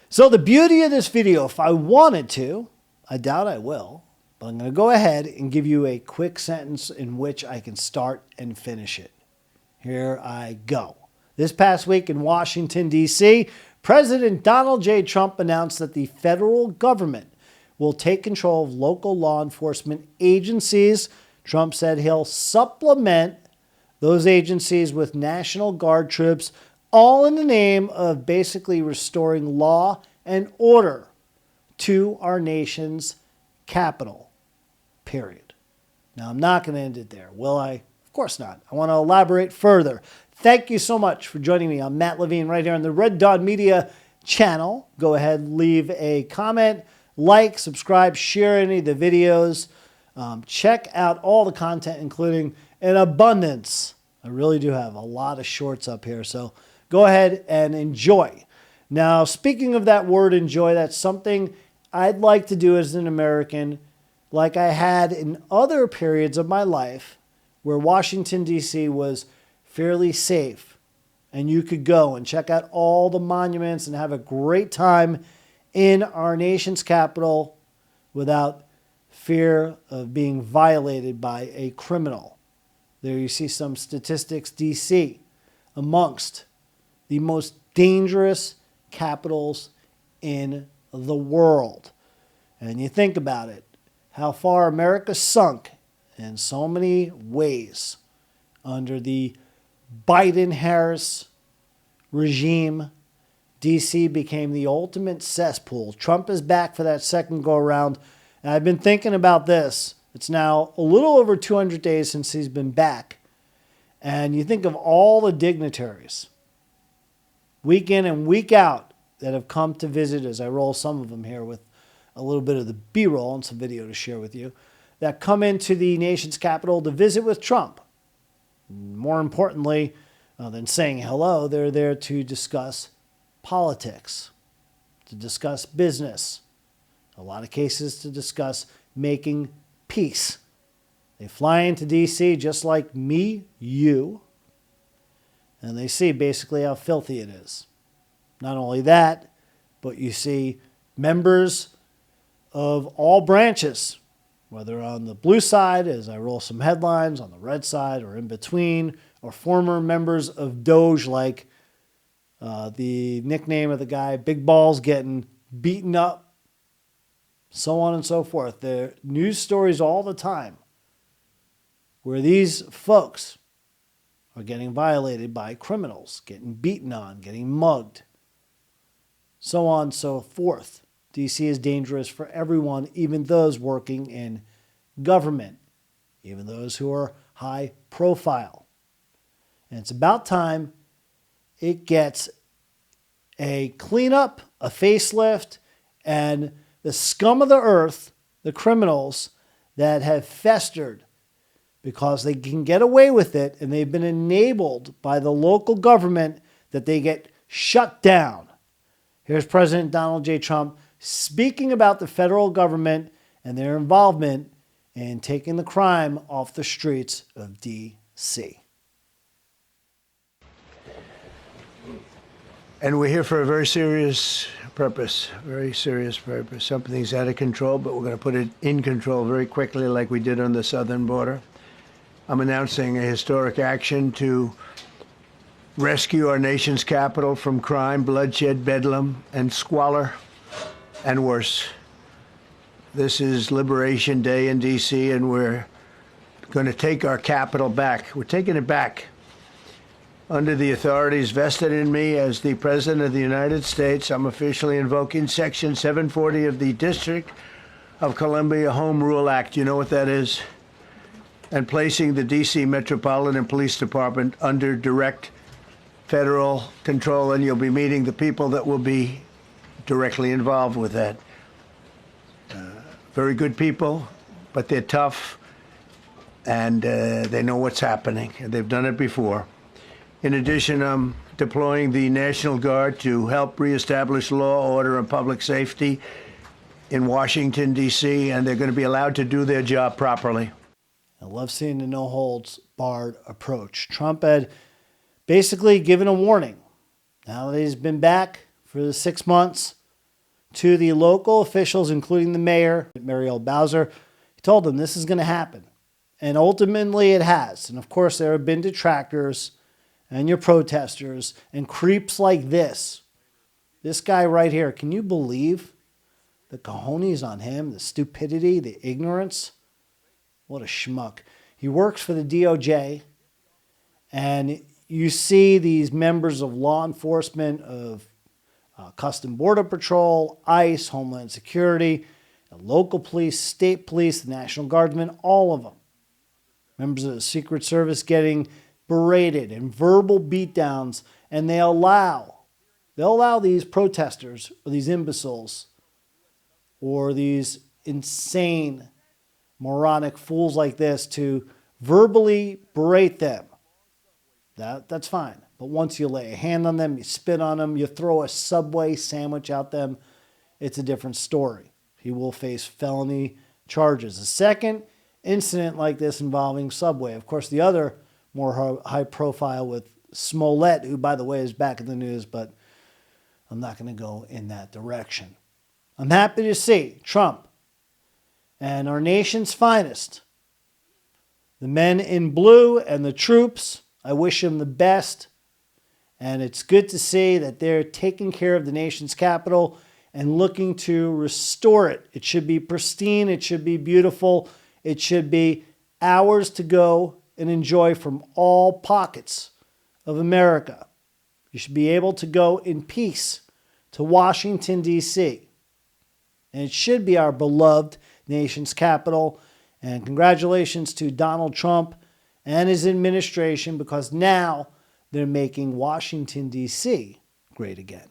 So the beauty of this video, if I wanted to, I doubt I will, but I'm going to go ahead and give you a quick sentence in which I can start and finish it. Here I go. This past week in Washington, D.C., President Donald J. Trump announced that the federal government will take control of local law enforcement agencies. Trump said he'll supplement those agencies with National Guard troops, all in the name of basically restoring law and order to our nation's capital, period. Now, I'm not going to end it there, will I? Of course not. I want to elaborate further. Thank you so much for joining me. I'm Matt Levine right here on the Red Dawn Media channel. Go ahead, leave a comment, like, subscribe, share any of the videos. Check out all the content, including an abundance. I really do have a lot of shorts up here, so go ahead and enjoy. Now, speaking of that word enjoy, that's something I'd like to do as an American, like I had in other periods of my life where Washington, D.C. was fairly safe and you could go and check out all the monuments and have a great time in our nation's capital without fear of being violated by a criminal. There you see some statistics. D.C. amongst the most dangerous capitals in the world. And you think about it, how far America sunk in so many ways under the Biden-Harris regime. D.C. became the ultimate cesspool. Trump is back for that second go-around. And I've been thinking about this. It's now a little over 200 days since he's been back. And you think of all the dignitaries, week in and week out, that have come to visit, as I roll some of them here with a little bit of the B-roll and some video to share with you, that come into the nation's capital to visit with Trump. More importantly than saying hello, they're there to discuss politics, to discuss business, a lot of cases to discuss making peace. They fly into D.C. just like me, you, and they see basically how filthy it is. Not only that, but you see members of all branches, whether on the blue side, as I roll some headlines, on the red side, or in between, or former members of Doge, like the nickname of the guy, Big Balls, getting beaten up, so on and so forth. There are news stories all the time where these folks are getting violated by criminals, getting beaten on, getting mugged, so on and so forth. D.C. is dangerous for everyone, even those working in government, even those who are high profile. And it's about time it gets a cleanup, a facelift, and the scum of the earth, the criminals that have festered because they can get away with it and they've been enabled by the local government, that they get shut down. Here's President Donald J. Trump speaking about the federal government and their involvement in taking the crime off the streets of D.C. And we're here for a very serious purpose, Something's out of control, but we're going to put it in control very quickly like we did on the southern border. I'm announcing a historic action to rescue our nation's capital from crime, bloodshed, bedlam, and squalor, and worse. This is Liberation Day in D.C., and we're going to take our capital back. We're taking it back under the authorities vested in me as the President of the United States. I'm officially invoking Section 740 of the District of Columbia Home Rule Act. You know what that is? And placing the D.C. Metropolitan Police Department under direct federal control, and you'll be meeting the people that will be directly involved with that. Very good people, but they're tough, and they know what's happening, and they've done it before. In addition, I'm deploying the National Guard to help reestablish law, order, and public safety in Washington, D.C., and they're going to be allowed to do their job properly. I love seeing the no-holds-barred approach. Trump had basically given a warning. Now that he's been back for the 6 months, to the local officials, including the mayor, Muriel Bowser. He told them this is going to happen. And ultimately it has. And of course, there have been detractors and your protesters and creeps like this. This guy right here, can you believe the cojones on him, the stupidity, the ignorance? What a schmuck. He works for the DOJ, and you see these members of law enforcement, of Custom Border Patrol, ICE, Homeland Security, the local police, state police, the National Guardsmen, all of them. Members of the Secret Service getting berated and verbal beatdowns, and they'll allow these protesters or these imbeciles or these insane, moronic fools like this to verbally berate them. That's fine. But once you lay a hand on them, you spit on them, you throw a Subway sandwich at them, it's a different story. He will face felony charges. The second incident like this involving Subway, of course, the other more high profile with Smollett, who, by the way, is back in the news, but I'm not going to go in that direction. I'm happy to see Trump and our nation's finest, the men in blue and the troops. I wish them the best. And it's good to see that they're taking care of the nation's capital and looking to restore it. It should be pristine. It should be beautiful. It should be ours to go and enjoy from all pockets of America. You should be able to go in peace to Washington, D.C. And it should be our beloved nation's capital. And congratulations to Donald Trump and his administration, because now they're making Washington, D.C. great again.